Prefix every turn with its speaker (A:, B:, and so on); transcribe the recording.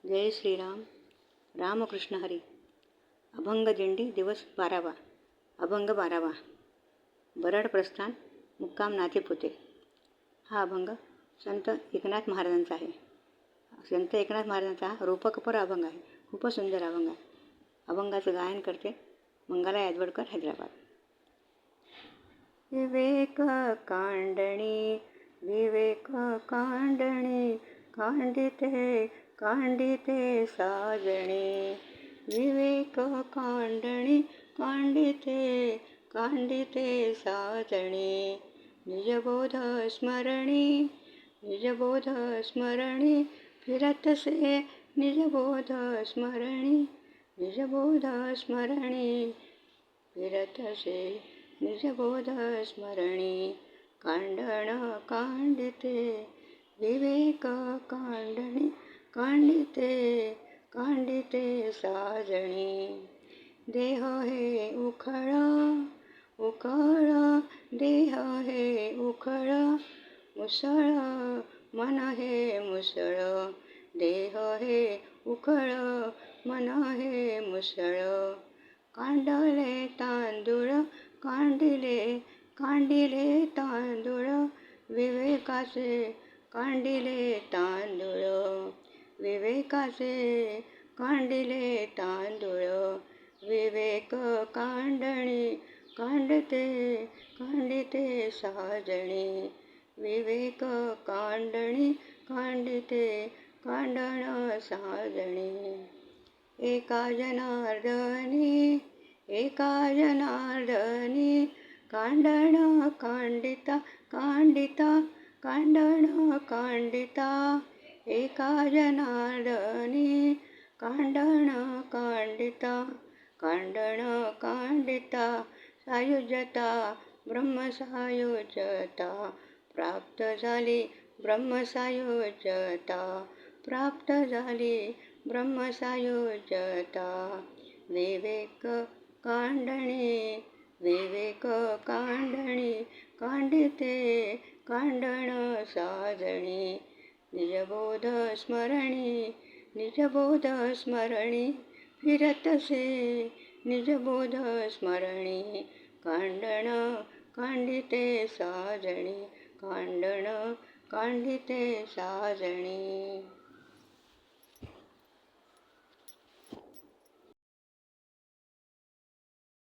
A: जय श्रीराम. रामकृष्ण हरी. अभंग दिंडी दिवस 12वा. अभंग 12वा. बरड प्रस्थान मुक्काम नाथीपुते. हा अभंग संत एकनाथ महाराजांचा आहे. संत एकनाथ महाराजांचा हा रूपकपर अभंग आहे. खूपच सुंदर अभंग आहे. अभंगाचं गायन करते मंगला यादवडकर, हैदराबाद. विवेक कांडणी विवेक कांडणी कांडिते कांडिते साजणे. विवेक कांडणी कांडिते कांडिते साजणे. निजबोध स्मरणी निजबोध स्मरणी फिरतसे. निजबोध स्मरणी निजबोध स्मरणी फिरतसे. निजबोध स्मरणी कांडण कांडिते. विवेक कांडणी कांडिते कांडिते साजणी. देह हे उखळ उखळ देह हे उखळ मुसळ मन हे मुसळ. देह हे उखळ मन हे मुसळ. कांडले तांदूळ कांडिले कांडिले तांदूळ विवेकाचे कांडिले तांदूळ. विवेकाचे कांडिले तांदूळ. विवेक कांडणी कांडते कांडिते साजणी. विवेक कांडणी कांडिते कांडण साजणी. एका जनार्दनी एका जनार्दनी कांडण कांडिता कांडिता कांडण कांडिता. एका जनार्दनी कांडण कांडिता कांडण कांडिता. सायुज्यता ब्रह्मसायुज्यता प्राप्त झाली. ब्रह्मसायुज्यता प्राप्त झाली. ब्रह्मसायुज्यता. विवेक कांडणी विवेक कांडणी कांडिते कांडण साजणी. निजबोध स्मरणी निजबोध स्मरणी फिरतसे. निजबोध स्मरणी कांडण कांडिते साजणी. कांडण कांडिते साजणी.